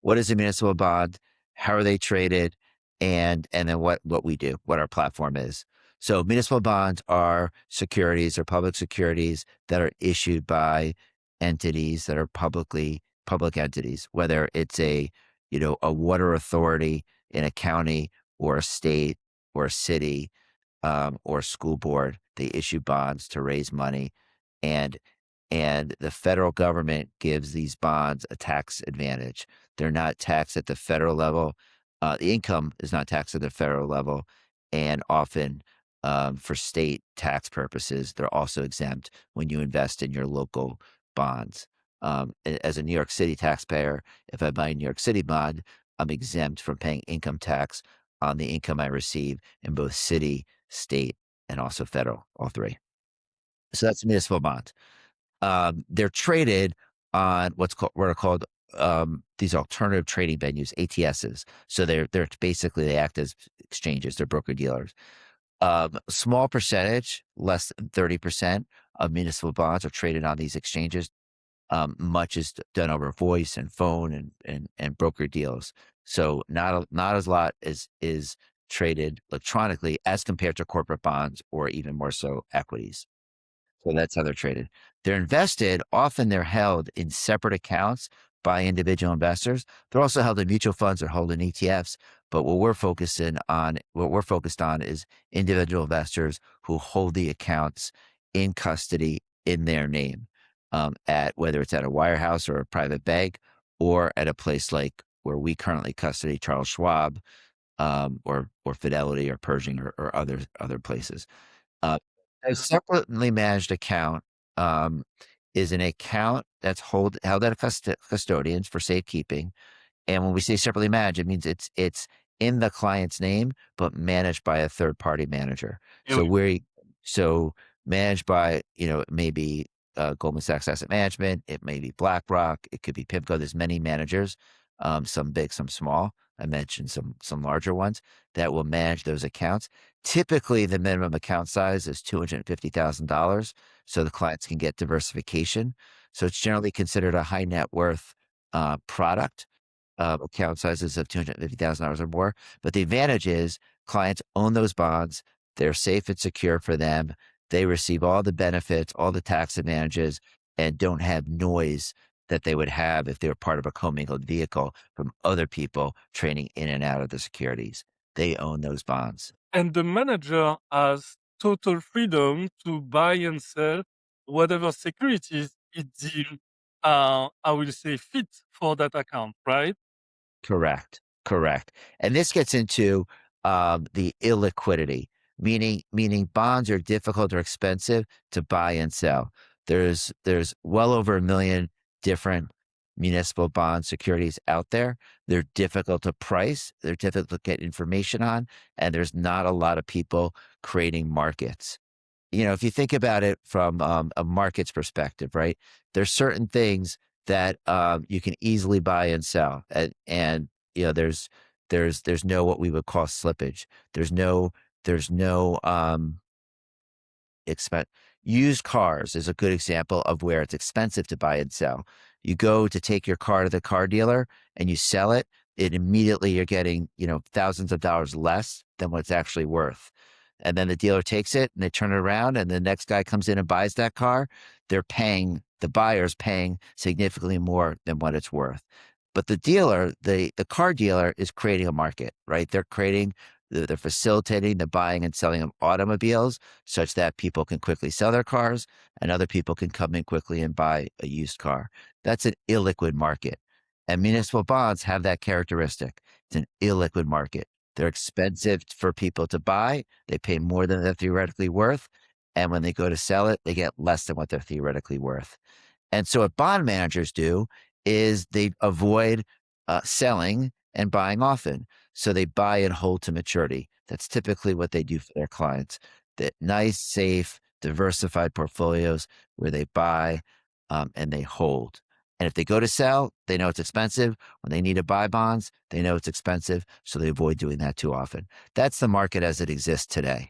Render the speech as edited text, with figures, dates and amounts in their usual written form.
what is a municipal bond, how are they traded, and then what we do, what our platform is. So municipal bonds are securities or public securities that are issued by entities that are public entities, whether it's a water authority in a county or a state or a city, or a school board. They issue bonds to raise money, and the federal government gives these bonds a tax advantage. They're not taxed at the federal level. The income is not taxed at the federal level, and often, for state tax purposes, they're also exempt when you invest in your local bonds. As a New York City taxpayer, if I buy a New York City bond, I'm exempt from paying income tax on the income I receive in both city, state, and also federal, all three. So that's a municipal bond. They're traded on what are called these alternative trading venues, ATSs. So they're basically they act as exchanges. They're broker dealers. Small percentage, less than 30% of municipal bonds are traded on these exchanges. Much is done over voice and phone and broker deals. So not as lot is traded electronically as compared to corporate bonds or even more so equities. So that's how they're traded. They're invested, often they're held in separate accounts by individual investors. They're also held in mutual funds or held in ETFs. But what we're focused on is individual investors who hold the accounts in custody in their name, at whether it's at a wirehouse or a private bank or at a place like where we currently custody Charles Schwab, or Fidelity or Pershing or other places. Uh, a separately managed account, um, is an account that's held at a custodians for safekeeping. And when we say separately managed, it means it's in the client's name, but managed by a third party manager. Eh So oui. managed by, maybe Goldman Sachs Asset Management, it may be BlackRock, it could be PIMCO. There's many managers, some big, some small. I mentioned some larger ones that will manage those accounts. Typically, the minimum account size is $250,000, so the clients can get diversification. So it's generally considered a high net worth product. Account sizes of $250,000 or more. But the advantage is clients own those bonds. They're safe and secure for them. They receive all the benefits, all the tax advantages, and don't have noise that they would have if they were part of a commingled vehicle from other people trading in and out of the securities. They own those bonds. And the manager has total freedom to buy and sell whatever securities it deem, I will say, fit for that account, right? Correct. Correct. And this gets into the illiquidity, meaning bonds are difficult or expensive to buy and sell. There's well over 1 million different municipal bond securities out there. They're difficult to price. They're difficult to get information on, and there's not a lot of people creating markets. If you think about it from a market's perspective, right? There's certain things that you can easily buy and sell, and there's no what we would call slippage. There's no expense. Used cars is a good example of where it's expensive to buy and sell. You go to take your car to the car dealer and you sell it. It immediately you're getting thousands of dollars less than what it's actually worth. And then the dealer takes it and they turn it around, and the next guy comes in and buys that car. The buyer's paying significantly more than what it's worth. But the car dealer is creating a market, right? They're facilitating the buying and selling of automobiles such that people can quickly sell their cars and other people can come in quickly and buy a used car. That's an illiquid market. And municipal bonds have that characteristic. It's an illiquid market. They're expensive for people to buy. They pay more than they're theoretically worth. And when they go to sell it, they get less than what they're theoretically worth. And so what bond managers do is they avoid selling and buying often. So they buy and hold to maturity. That's typically what they do for their clients. That nice, safe, diversified portfolios where they buy, and they hold. And if they go to sell, they know it's expensive. When they need to buy bonds, they know it's expensive. So they avoid doing that too often. That's the market as it exists today.